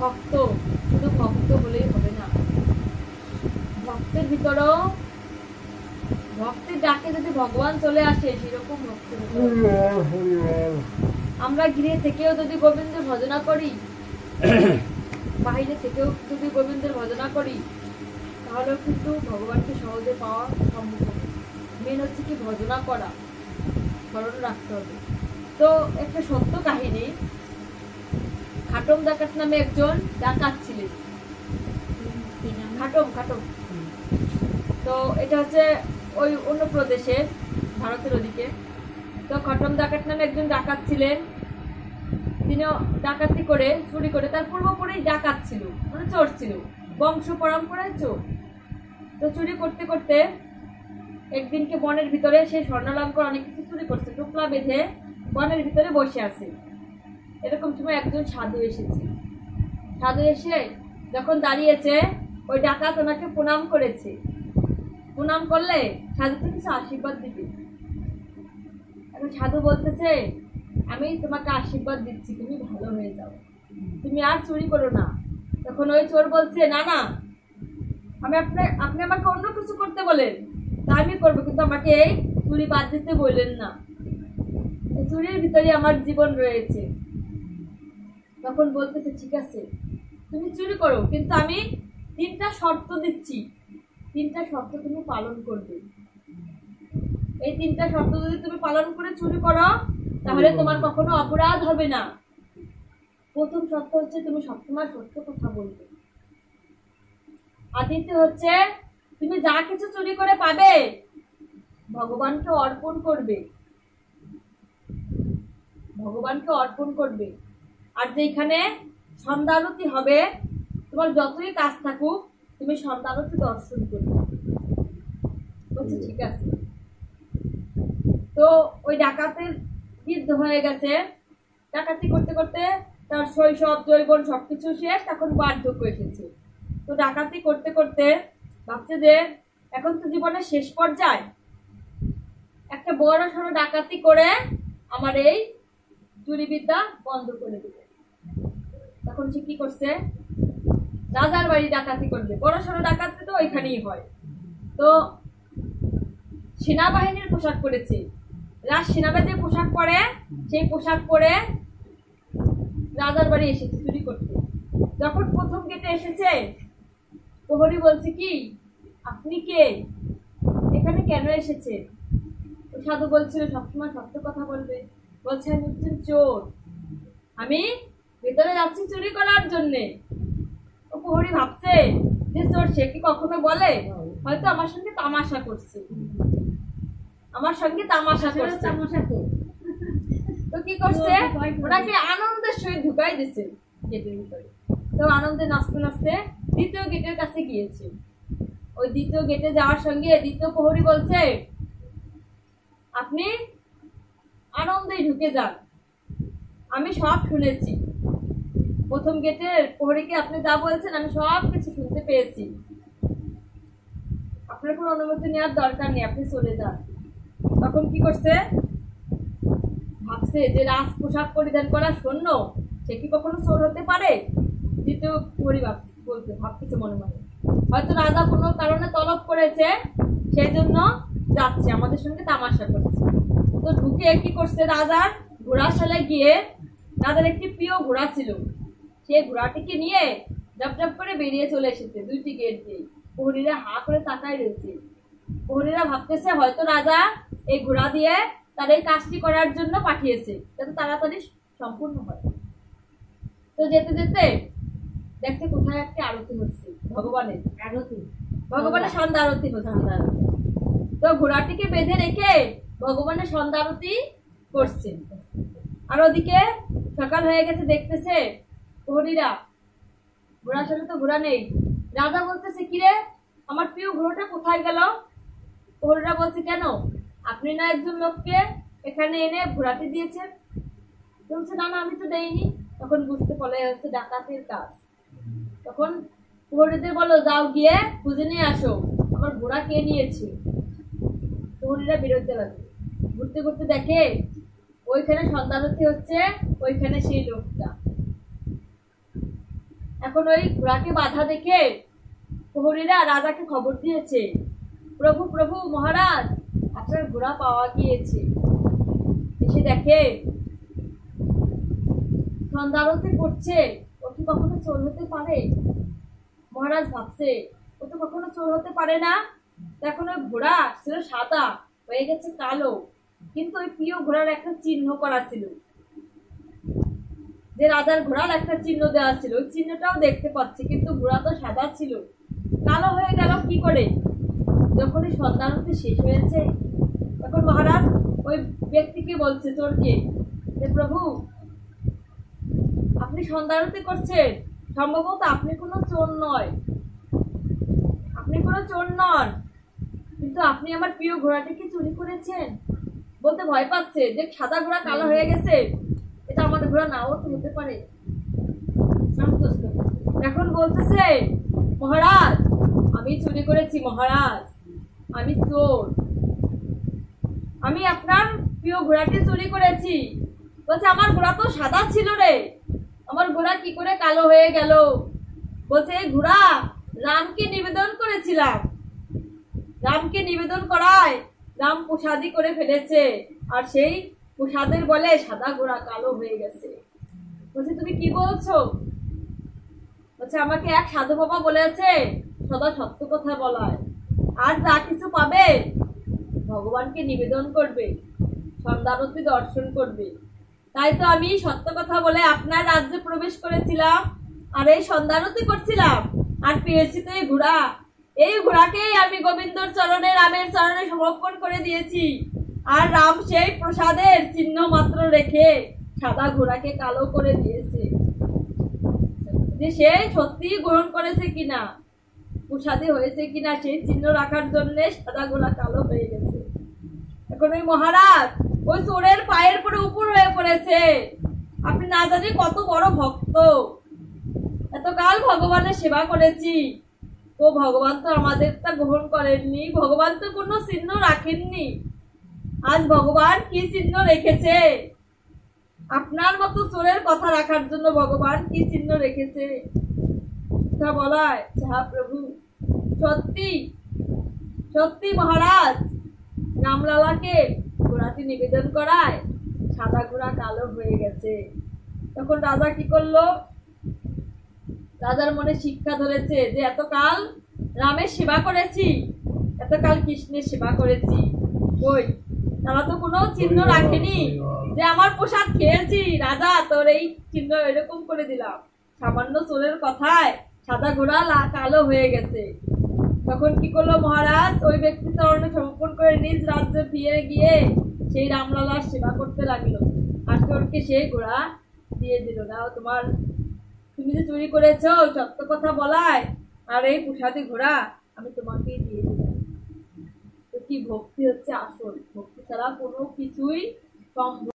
ভক্ত, শুধু ভক্ত বলেই হবে না, ভক্তের ভিতরেও ভক্তের ডাকে যদি ভগবান চলে আসে সেরকম ভক্ত। আমরা গৃহে থেকেও যদি গোবিন্দের ভজনা করি, বাইরে থেকেও যদি গোবিন্দের ভজনা করি, তাহলেও কিন্তু ভগবানকে সহজে পাওয়া সম্ভব হবে। মেন হচ্ছে কি ভজনা করা, স্মরণ রাখতে হবে। তো একটা সত্য কাহিনী, খাটম ডাকাত নামে একজন ডাকাত ছিলেন। খাটম, তো এটা হচ্ছে ওই অন্য প্রদেশে, ভারতের ওদিকে। তো খাটম ডাকাত নামে একজন ডাকাত ছিলেন। তিনিও ডাকাতি করে, চুরি করে, তার পূর্বপুরুষ ডাকাত ছিল, মানে চোর ছিল, বংশ পরম্পরায় চোর। তো চুরি করতে করতে একদিনকে বনের ভিতরে সেই স্বর্ণালঙ্কার অনেক কিছু চুরি করছে, টুকলা বেঁধে বনের ভিতরে বসে আছে। এরকম সময় একজন সাধু এসেছে। সাধু এসে যখন দাঁড়িয়েছে, ওই ডাকাত ওনাকে প্রণাম করেছে। প্রণাম করলে সাধুকে কিছু আশীর্বাদ দিবে। এখন সাধু বলতেছে, আমি তোমাকে আশীর্বাদ দিচ্ছি, তুমি ভালো হয়ে যাও, তুমি আর চুরি করো না। তখন ওই চোর বলছে, না না, আপনি আমাকে অন্য কিছু করতে বলেন, তা আমি করবো, কিন্তু আমাকে এই চুরি বাদ দিতে বললেন না, চুরির ভিতরে আমার জীবন রয়েছে। তখন বলতেছে, ঠিক আছে তুমি চুরি করো, কিন্তু আমি 3টা শর্ত দিচ্ছি, 3টা শর্ত তুমি পালন করবে। এই 3টা শর্ত যদি তুমি পালন করে চুরি করো, তাহলে তোমার কখনো অপরাধ হবে না। প্রথম শর্ত হচ্ছে তুমি সবসময় সত্য কথা বলবে। আর দ্বিতীয় হচ্ছে তুমি যা কিছু চুরি করে পাবে ভগবানকে অর্পণ করবে, ভগবানকে অর্পণ করবে। আর যেখানে সন্ধ্যা আরতি হবে, তোমার যতই কাজ থাকুক, তুমি সন্ধ্যা আরতি দর্শন করবে। বলছে ঠিক আছে। তো ওই ডাকাতের বৃদ্ধ হয়ে গেছে, ডাকাতি করতে করতে তার শৈশব যৌবন সবকিছু শেষ, তখন বার্ধক্য এসেছে। তো ডাকাতি করতে করতে ভাবছে যে এখন তো জীবনের শেষ পর্যায়ে, একটা বড় সড়ো ডাকাতি করে আমার এই চুরিবিদ্যা বন্ধ করে দেবে। তখন সে কি করছে, রাজার বাড়ি ডাকাতি করবে। বড় সড়ো ডাকাতি তো ওইখানেই হয়। তো সেনাবাহিনীর পোশাক পরেছে, সেনারা যে পোশাক পরে, সেই পোশাক পরে রাজার বাড়ি এসেছে চুরি করতে। যখন প্রথম গেটে এসেছে, প্রহরী বলছে, কি আপনি কে, এখানে কেন এসেছে? সাধু বলছিল সবসময় সত্য কথা বলবে। বলছে, আমি একজন চোর, আমি ভেতরে যাচ্ছি চুরি করার জন্যে। ও প্রহরী ভাবছে যে চোর, সে কি কখনো বলে? হয়তো আমার সঙ্গে তামাশা করছে, আমার সঙ্গে তামাশা করছে। তো কি করছে, ওনাকে আনন্দের সহিত ঢুকাই দিছে গেটের ভিতরে। তো আনন্দে নাচতে নাচতে দ্বিতীয় গেটের কাছে গিয়েছে। ওই দ্বিতীয় গেটে যাওয়ার সঙ্গে দ্বিতীয় প্রহরী বলছে, আপনি আনন্দে ঢুকে যান, আমি সব শুনেছি। প্রথম গেটের প্রহরীকে আপনি যা বলছেন আমি সব কিছু শুনতে পেয়েছি, আপনার কোনো অনুমতি নেওয়ার দরকার নেই, আপনি চলে যান। তখন কি করছে, ভাবছে যে রাজ পোশাক পরিধান করা সৈন্য, সে কি কখনো চোর হতে পারে? দ্বিতীয় প্রহরী ভাবতেছে মনে মনে, হয়তো রাজা কোনো কারণে তলব করেছে, সেই জন্য যাচ্ছে, আমাদের সঙ্গে তামাশা করছে। তো ঢুকে কি করছে, রাজার ঘোড়াশালায় গিয়ে, রাজার একটি প্রিয় ঘোড়া ছিল, সেই ঘোড়াটিকে নিয়ে ডাব ডাব করে বেরিয়ে চলে এসেছে 2টি গেট দিয়ে। প্রহরীরা হা করে তাকায় রয়েছে। প্রহরীরা ভাবতেছে হয়তো রাজা এই ঘোড়া দিয়ে তার এই কাজটি করার জন্য পাঠিয়েছে, যাতে তাড়াতাড়ি সম্পূর্ণ হয়। তো যেতে যেতে দেখছে কোথায় একটা আরতি হচ্ছে, ভগবানের আরতি, ভগবানের সন্ধ্যা আরতি হচ্ছে। তো ঘোড়াটিকে বেঁধে রেখে ভগবানের সন্ধ্যা আরতি করছে। আর ওদিকে সকাল হয়ে গেছে, দেখতেছে প্রহরীরা ঘোড়ার সাথে তো ঘোড়া নেই। রাজা বলতেছে, কিরে আমার প্রিয় ঘোড়াটা কোথায় গেল? প্রহরীরা বলছে, কেন, আপনি না একজন লোককে এখানে এনে ঘোড়াটি দিয়েছেন? বলছে, না না, আমি তো দেইনি। তখন বুঝতে পারলে হচ্ছে ডাকাতের কাজ। তখন প্রহরীদের বলো, যাও গিয়ে খুঁজে নিয়ে আসো আমার ঘোড়া কে নিয়েছে। প্রহরীরা বেরোতে লাগবে, ঘুরতে ঘুরতে দেখে ওইখানে সন্ধ্যা আরতি হচ্ছে, ওইখানে সেই লোকটা। এখন ওই ঘোড়াকে বাধা দেখে প্রহরীরা রাজাকে খবর দিয়েছে, প্রভু প্রভু মহারাজ, আপনার ঘোড়া পাওয়া গিয়েছে। এসে দেখে সন্ধ্যারতি করছে, ও কি কখনো চোর হতে পারে? মহারাজ ভাবছে ও তো কখনো চোর হতে পারে না। এখন ওই ঘোড়া ছিল সাদা, হয়ে গেছে কালো, কিন্তু ওই প্রিয় ঘোড়ার একটা চিহ্ন করা ছিল, যে রাজার ঘোড়ার একটা চিহ্ন দেওয়া ছিল, ওই চিহ্নটাও দেখতে পাচ্ছি, কিন্তু ঘোড়া তো সাদা ছিল, কালো হয়ে গেল কি করে? যখন এই সন্ধ্যারতি শেষ হয়েছে, তখন মহারাজ ওই ব্যক্তিকে বলছে, চোরকে, যে প্রভু আপনি সন্ধ্যারতি করছেন, সম্ভবত আপনি কোনো চোর নয়, আপনি কোনো চোর নন, কিন্তু আপনি আমার প্রিয় ঘোড়াটিকে চুরি করেছেন। বলতে ভয় পাচ্ছে যে সাদা ঘোড়া কালো হয়ে গেছে, এটা আমাদের ঘোড়া নাও তো হতে পারে। এখন বলতেছে, মহারাজ আমি চুরি করেছি, মহারাজ আমি চোর, আমি আপনার প্রিয় ঘোড়াটি চুরি করেছি। বলছে আমার ঘোড়া তো সাদা ছিল রে, আমার ঘোড়া কি করে কালো হয়ে গেল? বলছে এই ঘোড়া রামকে নিবেদন করেছিলাম, রামকে নিবেদন করায় রাম প্রসাদী করে ফেলেছে, আর সেই প্রসাদের বলে সাদা ঘোড়া কালো হয়ে গেছে। বলছে তুমি কি বলছো? বলছে আমাকে এক সাধু বাবা বলেছে সদা সত্য কথা বলায়, আর যা কিছু পাবে ভগবানকে নিবেদন করবে, সন্ধ্যারতি দর্শন করবে। তাই তো আমি সত্য কথা বলে আপনার রাজ্যে প্রবেশ করেছিলাম, আর এই সন্ধ্যারতি করছিলাম, আর পেয়েছি তো এই ঘোড়া। এই ঘোড়াকেই আমি গোবিন্দর চরণে, রামের চরণে সমর্পণ করে দিয়েছি, আর রাম সেই প্রসাদের চিহ্ন মাত্র রেখে সাদা ঘোড়াকে কালো করে দিয়েছে। যে সে সত্যি গ্রহণ করেছে কিনা, প্রসাদে হয়েছে কিনা, সেই চিহ্ন রাখার জন্য সাদা ঘোড়া কালো হয়ে গেছে। এখন ওই মহারাজ ওই চোরের পায়ের পরে উপর হয়ে পড়েছে। আপনি না জানি কত বড় ভক্ত, এতকাল ভগবানের সেবা করেছি, ও ভগবান তো আমাদেরটা গ্রহণ করেননি, ভগবান তো কোনো চিহ্ন রাখেননি। আজ ভগবান কি চিহ্ন রেখেছে? আপনার মতো চোরের কথা রাখার জন্য ভগবান কি চিহ্ন রেখেছে তা বলায়, যাহা প্রভু সত্যি সত্যি মহারাজ রামলালাকে ঘোড়াটি নিবেদন করায় সাদা ঘোড়া কালো হয়ে গেছে। তখন রাজা কি করলো? রাজার মনে শিক্ষা ধরেছে যে এতকাল রামের সেবা করেছি, এতকাল কৃষ্ণের সেবা করেছি, ওই তারা তো কোনো চিহ্ন রাখেনি যে আমার প্রসাদ খেয়েছি, রাজা তোর এই চিহ্ন এরকম করে দিলাম। সামান্য চোরের কথায় সাদা ঘোড়া কালো হয়ে গেছে। তখন কি করলো মহারাজ? ওই ব্যক্তি চরণে সমর্পণ করে নিজ রাজ্যে ফিরে গিয়ে সেই রামলালার সেবা করতে লাগলো, আর চোরকে সেই ঘোড়া দিয়ে দিল। না তোমার, তুমি যে চুরি করেছো সত্য কথা বলায়, আর এই প্রসাদী ঘোড়া আমি তোমাকেই দিয়ে দিলাম। তো কি ভক্তি হচ্ছে আসল, ভক্তি ছাড়া কোনো কিছুই সম্ভব